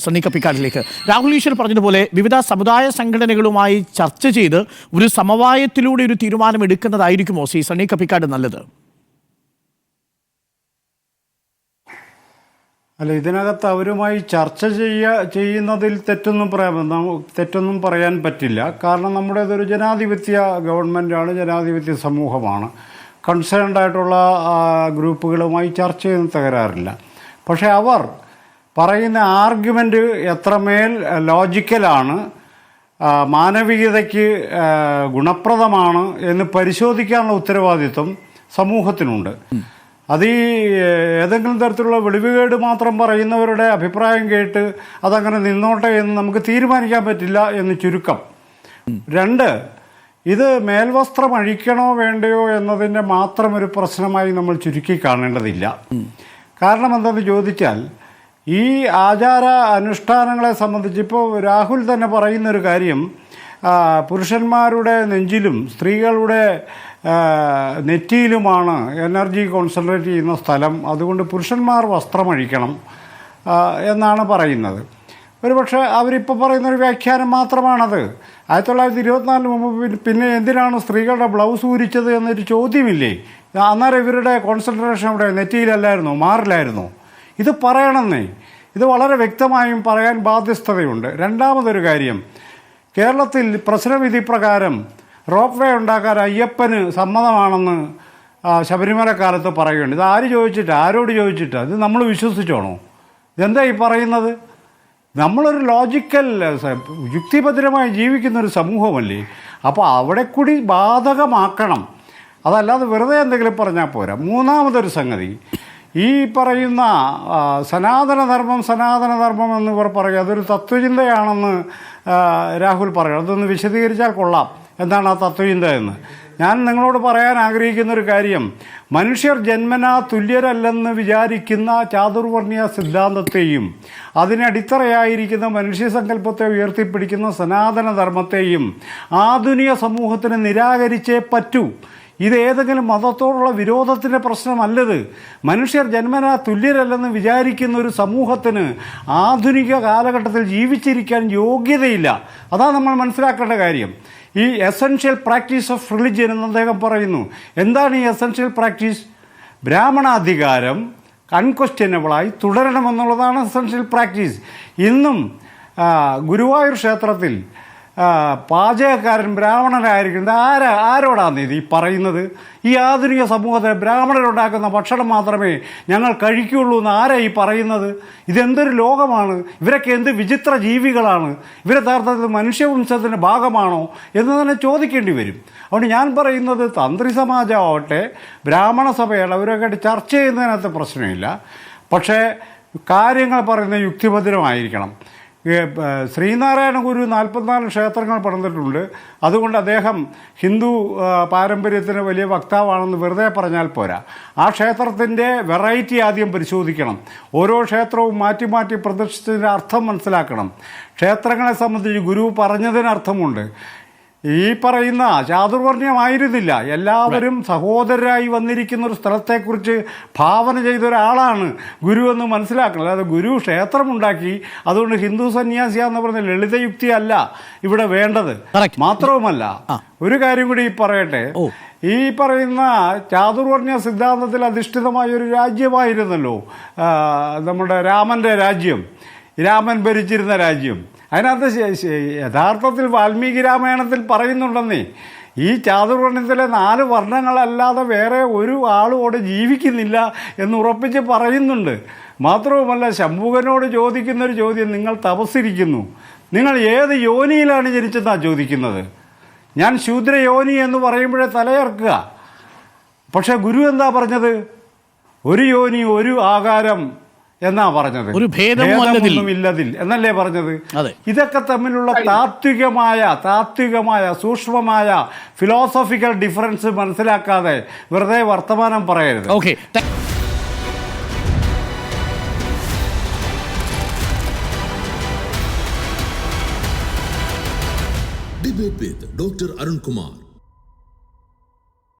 സണ്ണി കപ്പിക്കാടിലേക്ക്. രാഹുൽ ഈശ്വർ പറഞ്ഞതുപോലെ വിവിധ സമുദായ സംഘടനകളുമായി ചർച്ച ചെയ്ത് ഒരു സമവായത്തിലൂടെ ഒരു തീരുമാനം എടുക്കുന്നതായിരിക്കുമോ സണ്ണി കപ്പിക്കാട് നല്ലത്? അല്ല, ഇതിനകത്ത് അവരുമായി ചർച്ച ചെയ്യുന്നതിൽ തെറ്റൊന്നും പറയാൻ പറ്റില്ല. കാരണം നമ്മുടേതൊരു ജനാധിപത്യ ഗവൺമെൻറ്റാണ്, ജനാധിപത്യ സമൂഹമാണ്. കൺസേൺഡ് ആയിട്ടുള്ള ഗ്രൂപ്പുകളുമായി ചർച്ച ചെയ്യുന്ന തകരാറില്ല. പക്ഷേ അവർ പറയുന്ന ആർഗ്യുമെൻ്റ് എത്രമേൽ ലോജിക്കലാണ്, മാനവികതയ്ക്ക് ഗുണപ്രദമാണ് എന്ന് പരിശോധിക്കാനുള്ള ഉത്തരവാദിത്വം സമൂഹത്തിനുണ്ട്. അത് ഈ ഏതെങ്കിലും തരത്തിലുള്ള വെളിവുകേട് മാത്രം പറയുന്നവരുടെ അഭിപ്രായം കേട്ട് അതങ്ങനെ നിന്നോട്ടെ എന്ന് നമുക്ക് തീരുമാനിക്കാൻ പറ്റില്ല എന്ന് ചുരുക്കം. 2, ഇത് മേൽവസ്ത്രം അഴിക്കണോ വേണ്ടയോ എന്നതിൻ്റെ മാത്രം ഒരു പ്രശ്നമായി നമ്മൾ ചുരുക്കി കാണേണ്ടതില്ല. കാരണം എന്താണെന്ന് ചോദിച്ചാൽ, ഈ ആചാര അനുഷ്ഠാനങ്ങളെ സംബന്ധിച്ച് ഇപ്പോൾ രാഹുൽ തന്നെ പറയുന്നൊരു കാര്യം, പുരുഷന്മാരുടെ നെഞ്ചിലും സ്ത്രീകളുടെ നെറ്റിയിലുമാണ് എനർജി കോൺസെൻട്രേറ്റ് ചെയ്യുന്ന സ്ഥലം, അതുകൊണ്ട് പുരുഷന്മാർ വസ്ത്രമഴിക്കണം എന്നാണ് പറയുന്നത്. ഒരുപക്ഷെ അവരിപ്പോൾ പറയുന്നൊരു വ്യാഖ്യാനം മാത്രമാണത്. 1924 മുമ്പ് പിന്നെ എന്തിനാണ് സ്ത്രീകളുടെ ബ്ലൗസ് ഊരിച്ചത് എന്നൊരു ചോദ്യമില്ലേ? അന്നേരം ഇവരുടെ കോൺസെൻട്രേഷൻ ഇവിടെ നെറ്റിയിലല്ലായിരുന്നോ, മാറില്ലായിരുന്നോ? ഇത് പറയണമെന്നേ, ഇത് വളരെ വ്യക്തമായും പറയാൻ ബാധ്യസ്ഥതയുണ്ട്. രണ്ടാമതൊരു കാര്യം, കേരളത്തിൽ പ്രശ്നവിധി പ്രകാരം റോപ്പ് വേ ഉണ്ടാക്കാൻ അയ്യപ്പന് സമ്മതമാണെന്ന് ശബരിമല കാലത്ത് പറയുന്നുണ്ട്. ഇത് ആര് ചോദിച്ചിട്ട്, ആരോട് ചോദിച്ചിട്ട്? ഇത് നമ്മൾ വിശ്വസിച്ചോണോ? ഇതെന്താ ഈ പറയുന്നത്? നമ്മളൊരു ലോജിക്കൽ യുക്തിഭദ്രമായി ജീവിക്കുന്നൊരു സമൂഹമല്ലേ? അപ്പോൾ അവിടെ കൂടി ബാധകമാക്കണം, അതല്ലാതെ വെറുതെ എന്തെങ്കിലും പറഞ്ഞാൽ പോരാ. മൂന്നാമതൊരു സംഗതി, ഈ പറയുന്ന സനാതനധർമ്മം എന്നിവർ പറയും അതൊരു തത്വചിന്തയാണെന്ന് രാഹുൽ പറയും. അതൊന്ന് വിശദീകരിച്ചാൽ കൊള്ളാം, എന്താണ് ആ തത്വചിന്ത എന്ന്. ഞാൻ നിങ്ങളോട് പറയാൻ ആഗ്രഹിക്കുന്നൊരു കാര്യം, മനുഷ്യർ ജന്മനാ തുല്യരല്ലെന്ന് വിചാരിക്കുന്ന ചാതുർവർണ്ണീയ സിദ്ധാന്തത്തെയും അതിനടിത്തറയായിരിക്കുന്ന മനുഷ്യസങ്കല്പത്തെ ഉയർത്തിപ്പിടിക്കുന്ന സനാതനധർമ്മത്തെയും ആധുനിക സമൂഹത്തിന് നിരാകരിച്ചേ പറ്റൂ. ഇത് ഏതെങ്കിലും മതത്തോടുള്ള വിരോധത്തിൻ്റെ പ്രശ്നമല്ലത്. മനുഷ്യർ ജന്മനാ തുല്യരല്ലെന്ന് വിചാരിക്കുന്ന ഒരു സമൂഹത്തിന് ആധുനിക കാലഘട്ടത്തിൽ ജീവിച്ചിരിക്കാൻ യോഗ്യതയില്ല. അതാണ് നമ്മൾ മനസ്സിലാക്കേണ്ട കാര്യം. ഈ എസൻഷ്യൽ പ്രാക്ടീസ് ഓഫ് റിലിജിയൻ എന്ന് അദ്ദേഹം പറയുന്നു. എന്താണ് ഈ എസൻഷ്യൽ പ്രാക്ടീസ്? ബ്രാഹ്മണാധികാരം അൺക്വസ്റ്റ്യനബിളായി തുടരണമെന്നുള്ളതാണ് എസൻഷ്യൽ പ്രാക്ടീസ്. ഇന്നും ഗുരുവായൂർ ക്ഷേത്രത്തിൽ പാചകക്കാരൻ ബ്രാഹ്മണനായിരിക്കുന്നത് ആരോടാണ് ഇത് ഈ പറയുന്നത്? ഈ ആധുനിക സമൂഹത്തെ ബ്രാഹ്മണരുണ്ടാക്കുന്ന ഭക്ഷണം മാത്രമേ ഞങ്ങൾ കഴിക്കുകയുള്ളൂ എന്ന് ആരാ ഈ പറയുന്നത്? ഇതെന്തൊരു ലോകമാണ്? ഇവരൊക്കെ എന്ത് വിചിത്ര ജീവികളാണ്? ഇവരെ യഥാർത്ഥത്തിൽ മനുഷ്യവംശത്തിൻ്റെ ഭാഗമാണോ എന്ന് തന്നെ ചോദിക്കേണ്ടി വരും. അതുകൊണ്ട് ഞാൻ പറയുന്നത്, തന്ത്രി സമാജമാവട്ടെ ബ്രാഹ്മണ സഭയാണ്, അവരൊക്കെ ചർച്ച ചെയ്യുന്നതിനകത്ത് പ്രശ്നമില്ല. പക്ഷേ കാര്യങ്ങൾ പറയുന്നത് യുക്തിഭദ്രമായിരിക്കണം. ശ്രീനാരായണ ഗുരു 44 ക്ഷേത്രങ്ങൾ പണിതിട്ടുണ്ട്. അതുകൊണ്ട് അദ്ദേഹം ഹിന്ദു പാരമ്പര്യത്തിന് വലിയ വക്താവാണെന്ന് വെറുതെ പറഞ്ഞാൽ പോരാ. ആ ക്ഷേത്രത്തിൻ്റെ വെറൈറ്റി ആദ്യം പരിശോധിക്കണം. ഓരോ ക്ഷേത്രവും മാറ്റി മാറ്റി പ്രതിഷ്ഠിച്ചതിൻ്റെ അർത്ഥം മനസ്സിലാക്കണം. ക്ഷേത്രങ്ങളെ സംബന്ധിച്ച് ഗുരു പറഞ്ഞതിനർത്ഥമുണ്ട്. ഈ പറയുന്ന ചാതുർവർണ്ണയമായിരുന്നില്ല, എല്ലാവരും സഹോദരരായി വന്നിരിക്കുന്ന ഒരു സ്ഥലത്തെക്കുറിച്ച് ഭാവന ചെയ്ത ഒരാളാണ് ഗുരു എന്ന് മനസ്സിലാക്കണം. അതായത് ഗുരു ക്ഷേത്രമുണ്ടാക്കി അതുകൊണ്ട് ഹിന്ദു സന്യാസിയാന്ന് പറഞ്ഞ ലളിതയുക്തിയല്ല ഇവിടെ വേണ്ടത്. മാത്രവുമല്ല, ഒരു കാര്യം കൂടി പറയട്ടെ, ഈ പറയുന്ന ചാതുർവർണ്ണയ സിദ്ധാന്തത്തിൽ അധിഷ്ഠിതമായ ഒരു രാജ്യമായിരുന്നല്ലോ നമ്മുടെ രാമൻ്റെ രാജ്യം, രാമൻ ഭരിച്ചിരുന്ന രാജ്യം. അതിനകത്ത് യഥാർത്ഥത്തിൽ വാൽമീകി രാമായണത്തിൽ പറയുന്നുണ്ടെന്നേ, ഈ ചാതുർവർണ്ണയത്തിലെ 4 വർണ്ണങ്ങളല്ലാതെ വേറെ ഒരു ആളും അവിടെ ജീവിക്കുന്നില്ല എന്ന് ഉറപ്പിച്ച് പറയുന്നുണ്ട്. മാത്രവുമല്ല, ശംഭുകനോട് ചോദിക്കുന്നൊരു ചോദ്യം, നിങ്ങൾ തപസ്സിരിക്കുന്നു, നിങ്ങൾ ഏത് യോനിയിലാണ് ജനിച്ചെന്നാണ് ചോദിക്കുന്നത്. ഞാൻ ശൂദ്രയോനി എന്ന് പറയുമ്പോഴേ തലയർക്കുക. പക്ഷെ ഗുരു എന്താ പറഞ്ഞത്? ഒരു യോനി, ഒരു ആകാരം എന്നാ പറഞ്ഞത്, ഒരു ഭേദമൊന്നുമില്ലതിൽ എന്നല്ലേ പറഞ്ഞത്. ഇതൊക്കെ തമ്മിലുള്ള താത്വികമായ സൂക്ഷ്മമായ ഫിലോസഫിക്കൽ ഡിഫറൻസ് മനസ്സിലാക്കാതെ വെറുതെ വർത്തമാനം പറയരുത്. Debate with Dr. Arun Kumar.